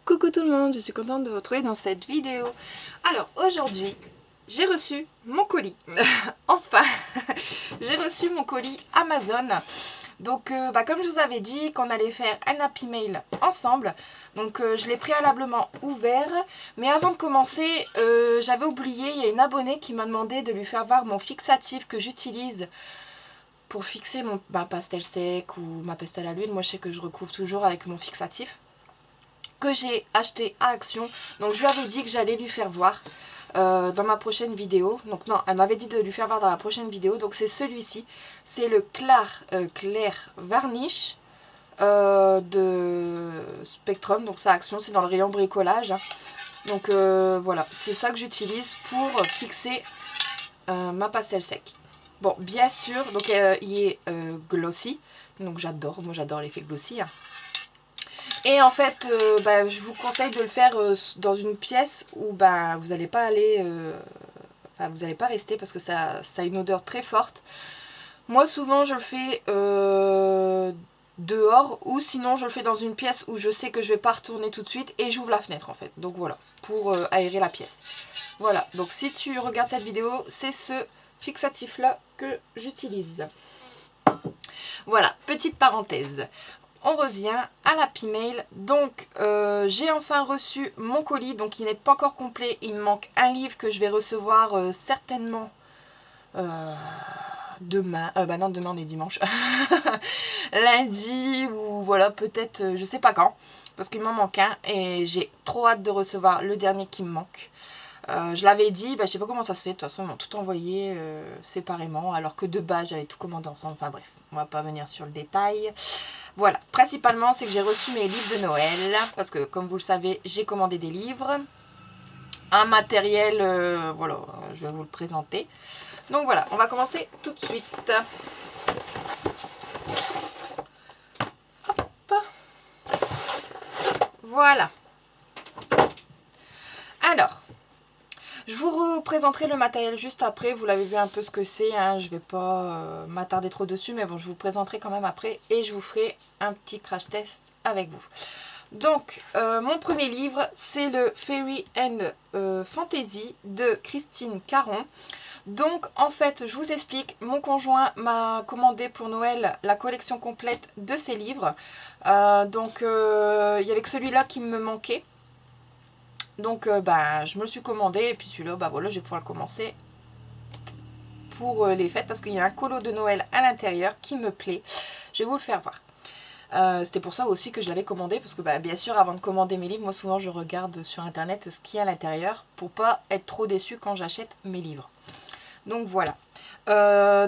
Coucou tout le monde, je suis contente de vous retrouver dans cette vidéo. Alors aujourd'hui, j'ai reçu mon colis. Enfin, j'ai reçu mon colis Amazon. Donc comme je vous avais dit qu'on allait faire un Happy Mail ensemble, donc je l'ai préalablement ouvert. Mais avant de commencer, j'avais oublié, il y a une abonnée qui m'a demandé de lui faire voir mon fixatif que j'utilise pour fixer mon pastel sec ou ma pastel à l'huile. Moi je sais que je recouvre toujours avec mon fixatif que j'ai acheté à Action. Donc je lui avais dit que j'allais lui faire voir dans ma prochaine vidéo. Donc non, elle m'avait dit de lui faire voir dans la prochaine vidéo. Donc c'est celui-ci. C'est le Clair Varnish de Spectrum. Donc c'est Action, c'est dans le rayon bricolage. Donc voilà, c'est ça que j'utilise pour fixer ma pastel sec. Bon, bien sûr, donc il est glossy. Donc j'adore, moi j'adore l'effet glossy. Et en fait, je vous conseille de le faire dans une pièce où vous n'allez pas aller, vous n'allez pas rester parce que ça a une odeur très forte. Moi souvent je le fais dehors ou sinon je le fais dans une pièce où je sais que je ne vais pas retourner tout de suite et j'ouvre la fenêtre en fait. Donc voilà, pour aérer la pièce. Voilà, donc si tu regardes cette vidéo, c'est ce fixatif là que j'utilise. Voilà, petite parenthèse. On revient à l'Happy Mail. Donc j'ai enfin reçu mon colis. Donc il n'est pas encore complet. Il me manque un livre que je vais recevoir certainement demain. Non, demain on est dimanche. Lundi ou voilà, peut-être je sais pas quand. Parce qu'il m'en manque un. Et j'ai trop hâte de recevoir le dernier qui me manque. Je l'avais dit, je sais pas comment ça se fait. De toute façon ils m'ont tout envoyé séparément. Alors que de base j'avais tout commandé ensemble. Enfin bref, on va pas venir sur le détail. Voilà, principalement c'est que j'ai reçu mes livres de Noël, parce que comme vous le savez, j'ai commandé des livres. Un matériel, voilà, je vais vous le présenter. Donc voilà, on va commencer tout de suite. Hop. Voilà. Alors, je vous représenterai le matériel juste après. Vous l'avez vu un peu ce que c'est, hein. Je ne vais pas m'attarder trop dessus, mais bon, je vous le présenterai quand même après. Et je vous ferai un petit crash test avec vous. Donc, mon premier livre, c'est le Fairy and Fantasy de Christine Caron. Donc, en fait, je vous explique, mon conjoint m'a commandé pour Noël la collection complète de ses livres. Il y avait que celui-là qui me manquait. Donc, je me le suis commandé et puis celui-là, voilà, je vais pouvoir le commencer pour les fêtes parce qu'il y a un colo de Noël à l'intérieur qui me plaît. Je vais vous le faire voir. C'était pour ça aussi que je l'avais commandé parce que bien sûr avant de commander mes livres, moi souvent je regarde sur internet ce qu'il y a à l'intérieur pour pas être trop déçue quand j'achète mes livres. Donc voilà. Ce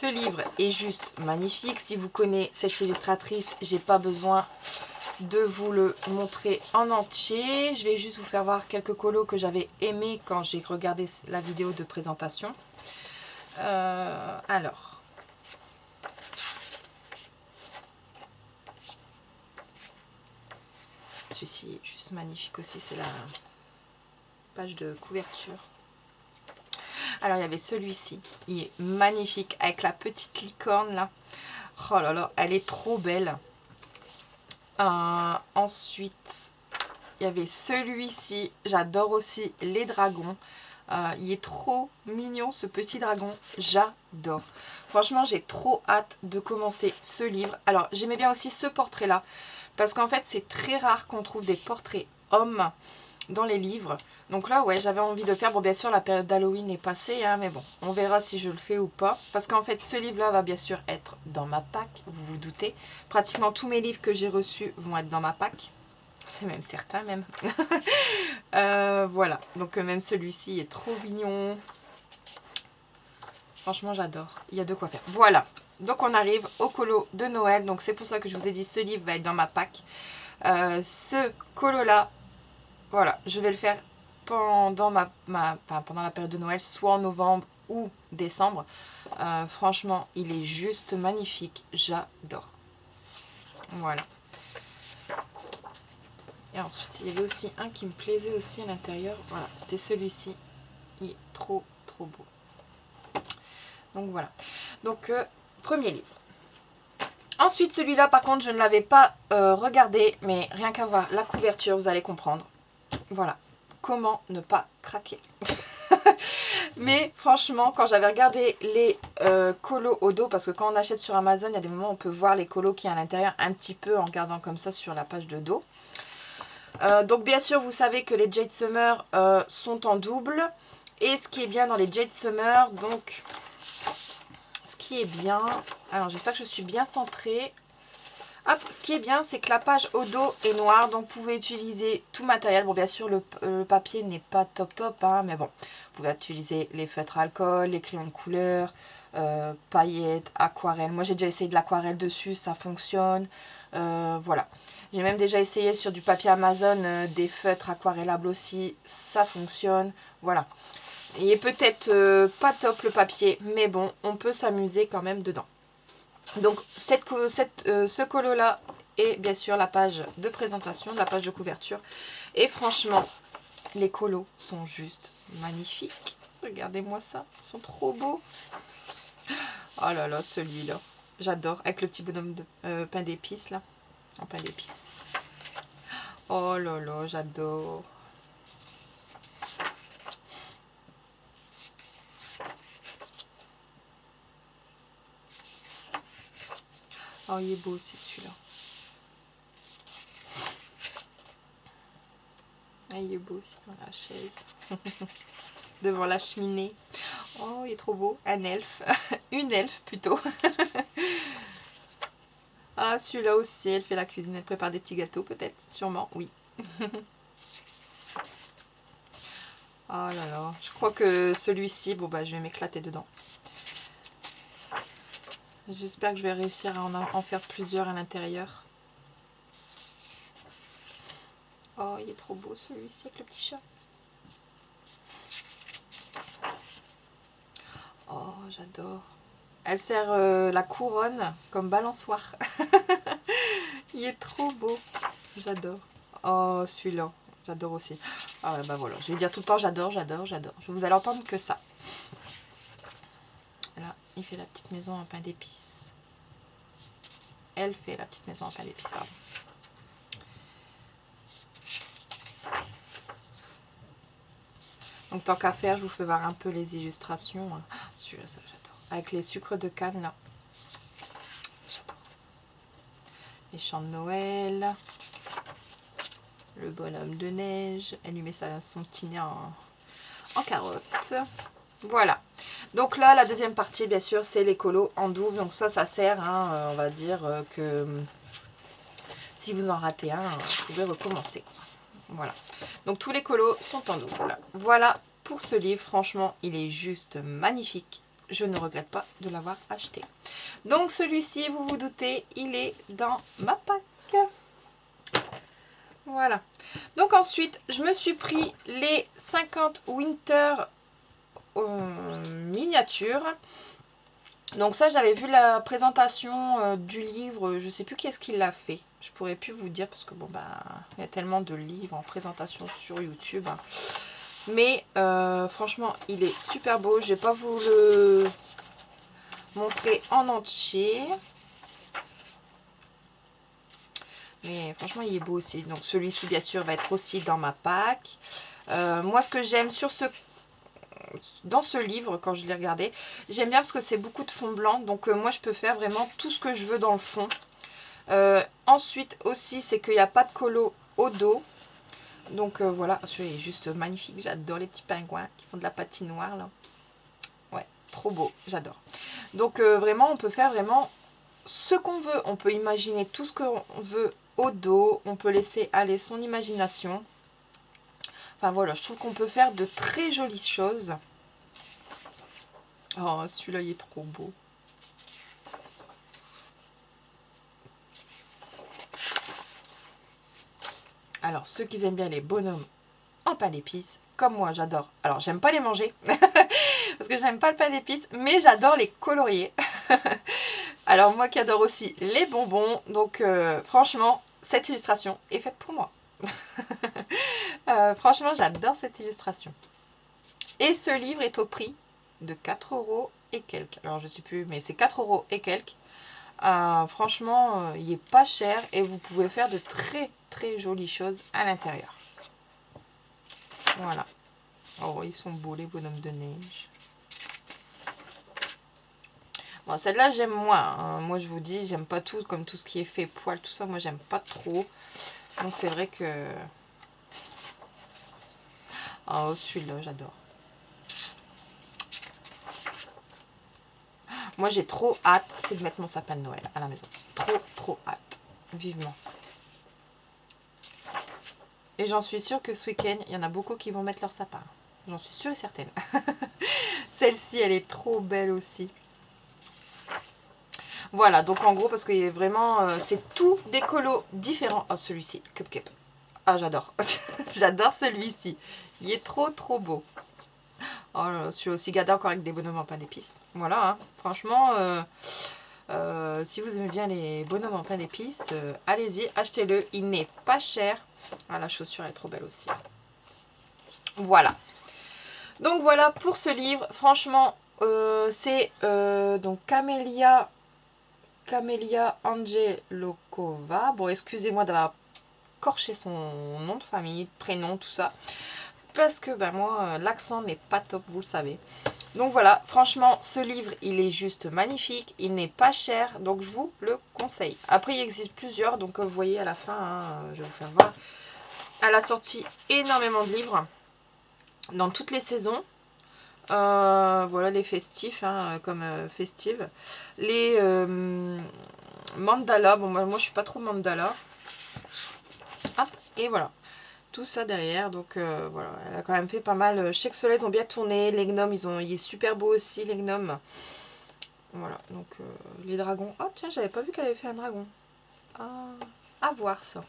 livre est juste magnifique. Si vous connaissez cette illustratrice, j'ai pas besoin de vous le montrer en entier. Je vais juste vous faire voir quelques colos que j'avais aimés quand j'ai regardé la vidéo de présentation. Alors. Celui-ci est juste magnifique aussi, c'est la page de couverture. Alors il y avait celui-ci, il est magnifique avec la petite licorne là. Oh là là, elle est trop belle. Ensuite, il y avait celui-ci, j'adore aussi les dragons. Il est trop mignon ce petit dragon, j'adore. Franchement, j'ai trop hâte de commencer ce livre. Alors, j'aimais bien aussi ce portrait-là, parce qu'en fait, c'est très rare qu'on trouve des portraits hommes dans les livres. Donc là, ouais, j'avais envie de faire. Bon, bien sûr, la période d'Halloween est passée, hein, mais bon, on verra si je le fais ou pas. Parce qu'en fait, ce livre-là va bien sûr être dans ma pack, vous vous doutez. Pratiquement tous mes livres que j'ai reçus vont être dans ma pack. C'est même certain, même. Voilà, donc même celui-ci est trop mignon. Franchement, j'adore. Il y a de quoi faire. Voilà, donc on arrive au colo de Noël. Donc c'est pour ça que je vous ai dit, ce livre va être dans ma pack. Ce colo-là, voilà, je vais le faire pendant pendant la période de Noël, soit en novembre ou décembre. Franchement, il est juste magnifique. J'adore. Voilà. Et ensuite, il y avait aussi un qui me plaisait aussi à l'intérieur. Voilà, c'était celui-ci. Il est trop, trop beau. Donc voilà. Donc, premier livre. Ensuite, celui-là, par contre, je ne l'avais pas regardé, mais rien qu'à voir la couverture, vous allez comprendre. Voilà, comment ne pas craquer. Mais franchement, quand j'avais regardé les colos au dos, parce que quand on achète sur Amazon, il y a des moments où on peut voir les colos qui y a à l'intérieur un petit peu en regardant comme ça sur la page de dos. Donc bien sûr, vous savez que les Jade Summer sont en double. Et ce qui est bien dans les Jade Summer, donc... Ce qui est bien... Alors j'espère que je suis bien centrée. Hop, ce qui est bien, c'est que la page au dos est noire, donc vous pouvez utiliser tout matériel. Bon, bien sûr, le papier n'est pas top, hein, mais bon, vous pouvez utiliser les feutres alcool, les crayons de couleur, paillettes, aquarelle. Moi, j'ai déjà essayé de l'aquarelle dessus, ça fonctionne. Voilà. J'ai même déjà essayé sur du papier Amazon des feutres aquarellables aussi, ça fonctionne. Voilà. Il est peut-être pas top le papier, mais bon, on peut s'amuser quand même dedans. Donc ce colo là est bien sûr la page de présentation, la page de couverture. Et franchement, les colos sont juste magnifiques. Regardez-moi ça, ils sont trop beaux. Oh là là, celui-là, j'adore, avec le petit bonhomme de pain d'épices là, en pain d'épices. Oh là là, j'adore. Oh, il est beau aussi celui-là. Ah, il est beau aussi dans la chaise. Devant la cheminée. Oh, il est trop beau. Un elfe. Une elfe plutôt. Ah, celui-là aussi, elle fait la cuisine. Elle prépare des petits gâteaux peut-être. Sûrement, oui. Oh là là. Je crois que celui-ci, bon bah je vais m'éclater dedans. J'espère que je vais réussir à en faire plusieurs à l'intérieur. Oh, il est trop beau celui-ci avec le petit chat. Oh, j'adore. Elle sert la couronne comme balançoire. Il est trop beau. J'adore. Oh, celui-là. J'adore aussi. Ah bah voilà. Je vais dire tout le temps j'adore, j'adore, j'adore. Vous allez entendre que ça. Là, il fait la petite maison en pain d'épices. Elle fait la petite maison en pain d'épices, pardon. Donc tant qu'à faire, je vous fais voir un peu les illustrations. Celui-là, ça j'adore. Avec les sucres de canne, là. J'adore. Les chants de Noël. Le bonhomme de neige. Elle lui met son petit nez en carotte. Voilà. Donc là, la deuxième partie, bien sûr, c'est les colos en double. Donc ça sert, hein, on va dire que si vous en ratez un, vous pouvez recommencer. Voilà. Donc tous les colos sont en double. Voilà pour ce livre. Franchement, il est juste magnifique. Je ne regrette pas de l'avoir acheté. Donc celui-ci, vous vous doutez, il est dans ma pack. Voilà. Donc ensuite, je me suis pris les 50 Winter miniatures. Donc ça, j'avais vu la présentation du livre, je sais plus qui est-ce qui l'a fait. Je pourrais plus vous dire parce que bon bah il y a tellement de livres en présentation sur YouTube. Mais franchement, il est super beau. Je vais pas vous le montrer en entier. Mais franchement, il est beau aussi. Donc celui-ci, bien sûr, va être aussi dans ma pack. Moi, ce que j'aime dans ce livre, quand je l'ai regardé, j'aime bien parce que c'est beaucoup de fond blanc. Donc moi, je peux faire vraiment tout ce que je veux dans le fond. Ensuite aussi, c'est qu'il n'y a pas de colo au dos. Donc voilà, celui-là est juste magnifique. J'adore les petits pingouins qui font de la patinoire là. Ouais, trop beau, j'adore. Donc vraiment, on peut faire vraiment ce qu'on veut. On peut imaginer tout ce qu'on veut au dos. On peut laisser aller son imagination. Enfin voilà, je trouve qu'on peut faire de très jolies choses. Oh, celui-là, il est trop beau. Alors, ceux qui aiment bien les bonhommes en pain d'épices, comme moi, j'adore. Alors, j'aime pas les manger, parce que j'aime pas le pain d'épices, mais j'adore les colorier. Alors, moi qui adore aussi les bonbons, donc franchement, cette illustration est faite pour moi. Franchement, j'adore cette illustration. Et ce livre est au prix de 4 € et quelques. Alors, je sais plus, mais c'est 4 € et quelques. Franchement, il est pas cher et vous pouvez faire de très très jolies choses à l'intérieur. Voilà. Oh, ils sont beaux les bonhommes de neige. Bon, celle-là, j'aime moins. Hein. Moi, je vous dis, j'aime pas tout, comme tout ce qui est fait poil, tout ça. Moi, j'aime pas trop. Donc, c'est vrai que... Oh, celui-là, j'adore. Moi, j'ai trop hâte, c'est de mettre mon sapin de Noël à la maison. Trop hâte. Vivement. Et j'en suis sûre que ce week-end, il y en a beaucoup qui vont mettre leur sapin. J'en suis sûre et certaine. Celle-ci, elle est trop belle aussi. Voilà, donc en gros, parce qu'il est vraiment... c'est tout des colos différents. Oh, celui-ci, Cupcake. Ah, j'adore. J'adore celui-ci. Il est trop beau. Oh là là, celui-là aussi gardé encore avec des bonhommes en pain d'épices. Voilà, hein. Franchement, si vous aimez bien les bonhommes en pain d'épices, allez-y, achetez-le. Il n'est pas cher. Ah, la chaussure est trop belle aussi. Voilà. Donc voilà pour ce livre. Franchement, c'est donc Camélia Angelokova. Bon, excusez-moi d'avoir corché son nom de famille, prénom, tout ça. Parce que ben moi, l'accent n'est pas top, vous le savez. Donc voilà, franchement, ce livre, il est juste magnifique. Il n'est pas cher, donc je vous le conseille. Après, il existe plusieurs, donc vous voyez à la fin, hein, je vais vous faire voir. Elle a sorti énormément de livres dans toutes les saisons. Voilà, les festifs, hein, comme festives. Les mandala, bon moi je suis pas trop mandala. Hop, et voilà. Tout ça derrière, donc voilà, elle a quand même fait pas mal. Je sais que ceux-là, ils ont bien tourné. Les gnomes, il est super beau aussi, les gnomes. Voilà, donc les dragons. Oh tiens, j'avais pas vu qu'elle avait fait un dragon. Ah, à voir ça.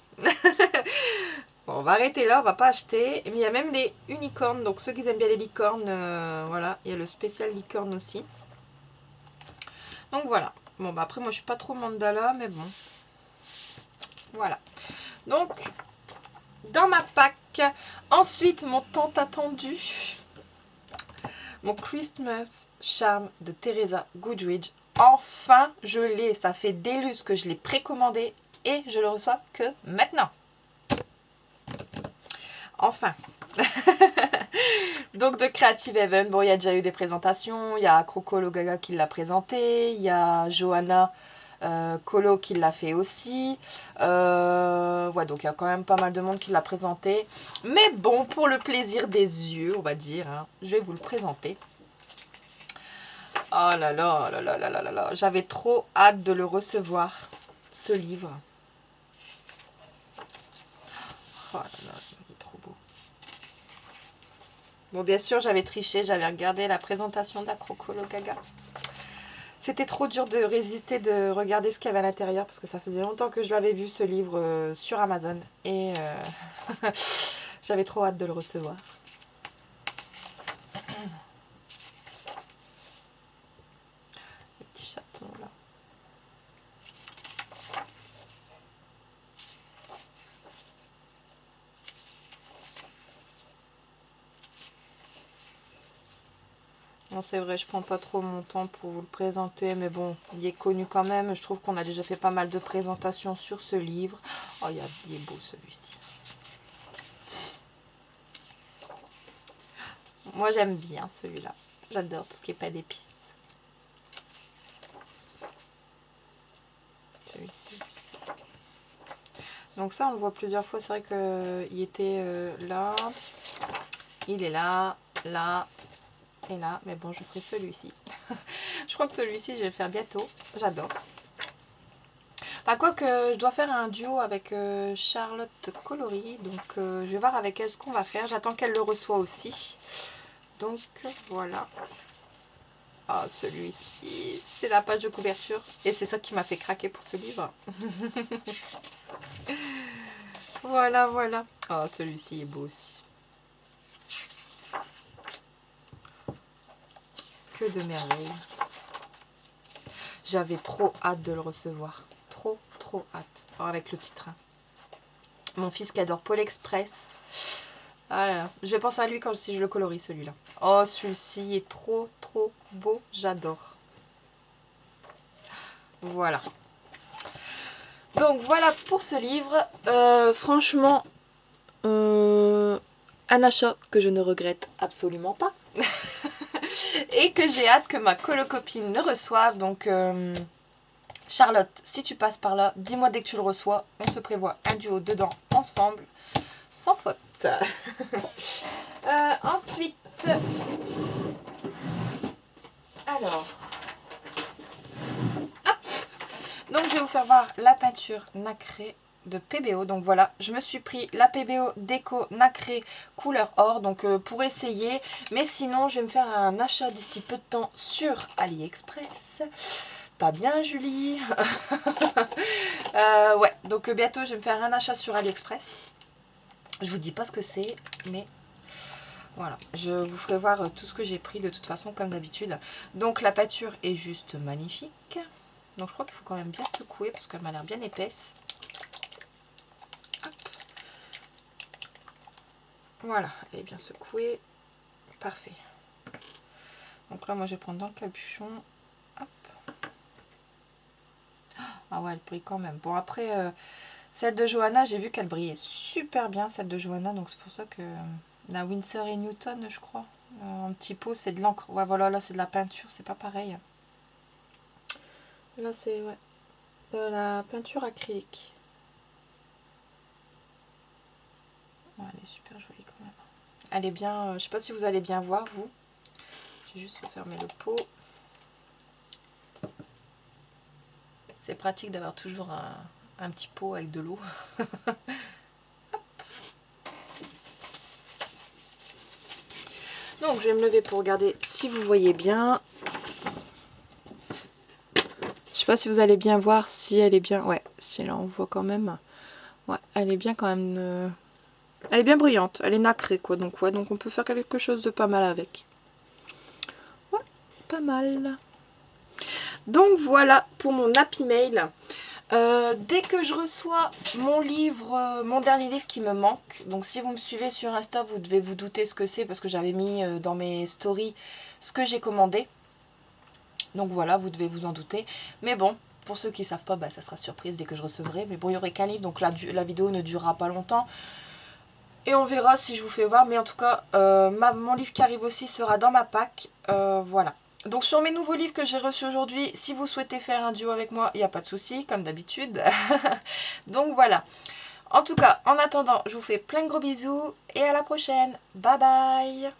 Bon, on va arrêter là, on va pas acheter. Mais il y a même les unicornes, donc ceux qui aiment bien les licornes, voilà, il y a le spécial licorne aussi. Donc voilà. Bon, bah après, moi je suis pas trop mandala, mais bon. Voilà. Donc, dans ma pack, ensuite mon tant attendu, mon Christmas Charm de Teresa Goodridge. Enfin, je l'ai. Ça fait des lustres que je l'ai précommandé et je le reçois que maintenant. Enfin. Donc de Creative Haven, bon, il y a déjà eu des présentations. Il y a Croco Gaga qui l'a présenté. Il y a Johanna Colo qui l'a fait aussi. Ouais, donc il y a quand même pas mal de monde qui l'a présenté. Mais bon, pour le plaisir des yeux, on va dire, hein, je vais vous le présenter. Oh là là, là là là là là là. J'avais trop hâte de le recevoir, ce livre. Oh là là, il est trop beau. Bon, bien sûr, j'avais triché, j'avais regardé la présentation d'Acrocolo Gaga. C'était trop dur de résister, de regarder ce qu'il y avait à l'intérieur, parce que ça faisait longtemps que je l'avais vu, ce livre, sur Amazon. Et j'avais trop hâte de le recevoir. Le petit chaton, là. Bon, c'est vrai, je prends pas trop mon temps pour vous le présenter, mais bon, il est connu quand même. Je trouve qu'on a déjà fait pas mal de présentations sur ce livre. Oh, il est beau celui-ci. Moi, j'aime bien celui-là. J'adore tout ce qui est pas d'épices. Celui-ci aussi. Donc ça, on le voit plusieurs fois. C'est vrai qu'il était là. Il est là, là et là. Mais bon, je ferai celui-ci. Je crois que celui-ci, je vais le faire bientôt. J'adore. Enfin, quoi que je dois faire un duo avec Charlotte Coloris. Donc, je vais voir avec elle ce qu'on va faire. J'attends qu'elle le reçoive aussi. Donc, voilà. Ah, celui-ci, c'est la page de couverture. Et c'est ça qui m'a fait craquer pour ce livre. Voilà, voilà. Oh, celui-ci est beau aussi. Que de merveilles. J'avais trop hâte de le recevoir. Trop hâte. Oh, avec le petit train. Mon fils qui adore Pôle Express. Voilà. Je vais penser à lui quand si je le colorie celui-là. Oh, celui-ci est trop beau. J'adore. Voilà. Donc voilà pour ce livre. Franchement, un achat que je ne regrette absolument pas. Et que j'ai hâte que ma colocopine le reçoive. Donc Charlotte, si tu passes par là, dis-moi dès que tu le reçois. On se prévoit un duo dedans ensemble, sans faute. Ensuite, alors, hop. Donc je vais vous faire voir la peinture nacrée de PBO. Donc voilà, je me suis pris la PBO Déco nacrée couleur or, donc pour essayer. Mais sinon, je vais me faire un achat d'ici peu de temps sur AliExpress. Pas bien, Julie. Ouais, donc bientôt, je vais me faire un achat sur AliExpress. Je vous dis pas ce que c'est, mais voilà, je vous ferai voir tout ce que j'ai pris de toute façon, comme d'habitude. Donc la peinture est juste magnifique. Donc je crois qu'il faut quand même bien secouer parce qu'elle m'a l'air bien épaisse. Hop. Voilà, elle est bien secouée. Parfait. Donc là, moi, je vais prendre dans le capuchon. Hop. Ah ouais, elle brille quand même. Bon, après, celle de Johanna, j'ai vu qu'elle brillait super bien, celle de Johanna. Donc c'est pour ça que la Winsor & Newton, je crois, en petit pot, c'est de l'encre. Ouais, voilà, là, c'est de la peinture, c'est pas pareil. Là, c'est ouais, de la peinture acrylique. Ouais, elle est super jolie quand même. Elle est bien, je sais pas si vous allez bien voir, vous. J'ai juste fermé le pot. C'est pratique d'avoir toujours un petit pot avec de l'eau. Donc je vais me lever pour regarder si vous voyez bien. Je sais pas si vous allez bien voir si elle est bien. Ouais, si là on voit quand même. Ouais, elle est bien quand même. Elle est bien brillante. Elle est nacrée quoi. Donc ouais, donc on peut faire quelque chose de pas mal avec. Ouais, pas mal. Donc voilà pour mon Happy Mail. Dès que je reçois mon livre, mon dernier livre qui me manque, donc si vous me suivez sur Insta, vous devez vous douter ce que c'est parce que j'avais mis dans mes stories ce que j'ai commandé. Donc voilà, vous devez vous en douter. Mais bon, pour ceux qui ne savent pas, bah, ça sera surprise dès que je recevrai. Mais bon, il n'y aurait qu'un livre, donc la vidéo ne durera pas longtemps. Et on verra si je vous fais voir. Mais en tout cas, mon livre qui arrive aussi sera dans ma pack. Voilà. Donc sur mes nouveaux livres que j'ai reçus aujourd'hui, si vous souhaitez faire un duo avec moi, il n'y a pas de souci, comme d'habitude. Donc voilà. En tout cas, en attendant, je vous fais plein de gros bisous et à la prochaine. Bye bye.